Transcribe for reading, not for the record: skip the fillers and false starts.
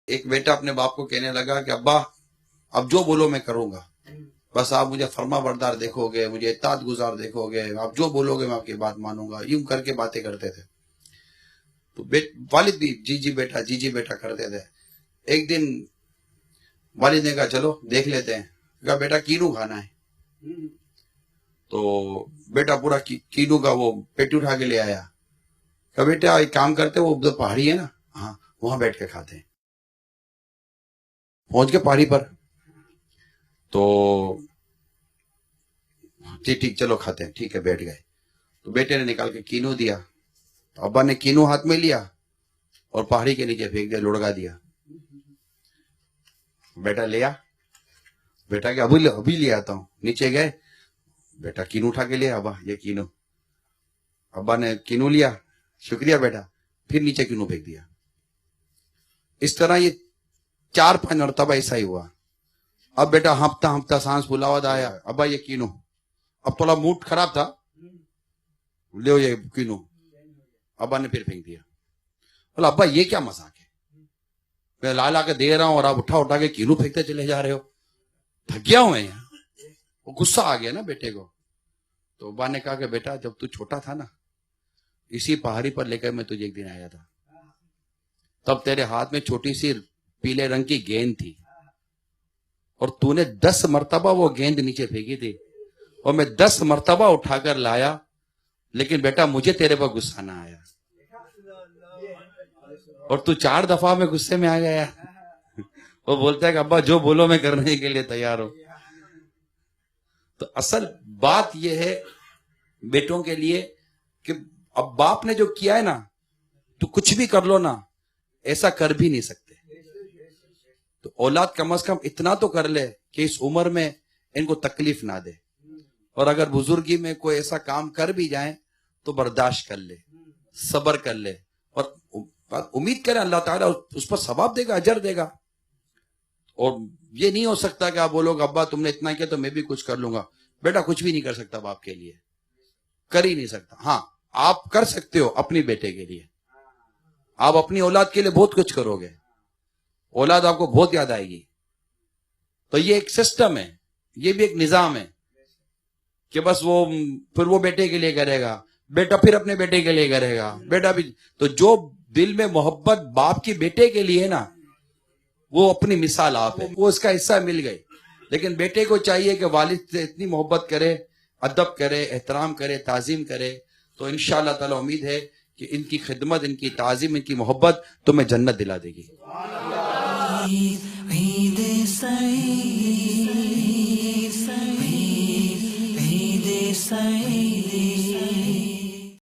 ایک بیٹا اپنے باپ کو کہنے لگا کہ ابا اب جو بولو میں کروں گا، بس آپ مجھے فرما بردار دیکھو گے، مجھے اطاعت گزار دیکھو گے، آپ جو بولو گے میں آپ کی بات مانوں گا، یوں کر کے باتیں کرتے تھے۔ تو والد بھی جی جی بیٹا کرتے تھے۔ ایک دن والد نے کہا چلو دیکھ لیتے ہیں، کہا بیٹا کینو کھانا ہے، تو بیٹا پورا کینو کا وہ پیٹی اٹھا کے لے آیا، کہا بیٹا ایک کام کرتے، وہ ادھر پہاڑی ہے نا، ہاں وہاں بیٹھ کے کھاتے ہیں۔ پہنچ کے پہاڑی پر، تو ٹھیک چلو کھاتے ہیں، ٹھیک ہے بیٹھ گئے۔ تو بیٹے نے نکال کے کینو دیا، تو ابا نے کینو ہاتھ میں لیا اور پہاڑی کے نیچے پھینک دیا، لڑکا دیا۔ بیٹا لیا، بیٹا کہ ابھی لے آتا ہوں۔ نیچے گئے، بیٹا کینو اٹھا کے لیا، ابا یہ کینو۔ ابا نے کینو لیا، شکریہ بیٹا، پھر نیچے کینو پھینک دیا۔ اس طرح یہ 4-5 مرتبہ ایسا ہی ہوا۔ اب بیٹا ہفتہ سانس پھلاوت آیا، ابا یہ کینو۔ اب تھوڑا موڈ خراب تھا، لے یہ کینو، ابا نے پھر پھینک دیا۔ بولا ابا یہ کیا مذاق ہے، میں لا کے دے رہا ہوں اور آپ اٹھا کے کینو پھینکتے چلے جا رہے ہو، تھک گیا ہوں میں یہاں۔ وہ غصہ آ گیا نا بیٹے کو۔ تو ابا نے کہا کہ بیٹا جب تو چھوٹا تھا نا، اسی پہاڑی پر لے کر میں تجھے ایک دن آیا تھا، تب تیرے ہاتھ میں چھوٹی سی پیلے رنگ کی گیند تھی، اور تو نے 10 مرتبہ وہ گیند نیچے پھینکی تھی، اور میں 10 مرتبہ اٹھا کر لایا، لیکن بیٹا مجھے تیرے پر غصہ نہ آیا، اور تو 4 دفعہ میں غصے میں آ گیا۔ وہ بولتا ہے کہ ابا جو بولو میں کرنے کے لیے تیار ہوں۔ تو اصل بات یہ ہے بیٹوں کے لیے کہ اب باپ نے جو کیا ہے نا، تو کچھ بھی کر لو نا، ایسا کر بھی نہیں سکتے۔ تو اولاد کم از کم اتنا تو کر لے کہ اس عمر میں ان کو تکلیف نہ دے، اور اگر بزرگی میں کوئی ایسا کام کر بھی جائیں تو برداشت کر لے، صبر کر لے، اور امید کرے اللہ تعالیٰ اس پر ثواب دے گا، اجر دے گا۔ اور یہ نہیں ہو سکتا کہ آپ بولو گے ابا تم نے اتنا کیا تو میں بھی کچھ کر لوں گا۔ بیٹا کچھ بھی نہیں کر سکتا باپ کے لیے، کر ہی نہیں سکتا۔ ہاں آپ کر سکتے ہو اپنی بیٹے کے لیے، آپ اپنی اولاد کے لیے بہت کچھ کرو گے، اولاد آپ کو بہت یاد آئے گی۔ تو یہ ایک سسٹم ہے، یہ بھی ایک نظام ہے کہ بس وہ پھر وہ بیٹے کے لیے کرے گا، بیٹا پھر اپنے بیٹے کے لیے کرے گا، بیٹا بھی۔ تو جو دل میں محبت باپ کی بیٹے کے لیے نا، وہ اپنی مثال آپ ہے، وہ اس کا حصہ مل گئی۔ لیکن بیٹے کو چاہیے کہ والد سے اتنی محبت کرے، ادب کرے، احترام کرے، تعظیم کرے، تو انشاءاللہ تعالی امید ہے کہ ان کی خدمت، ان کی تعظیم، ان کی محبت تمہیں جنت دلا دے گی۔ عید سعید، عید سعید۔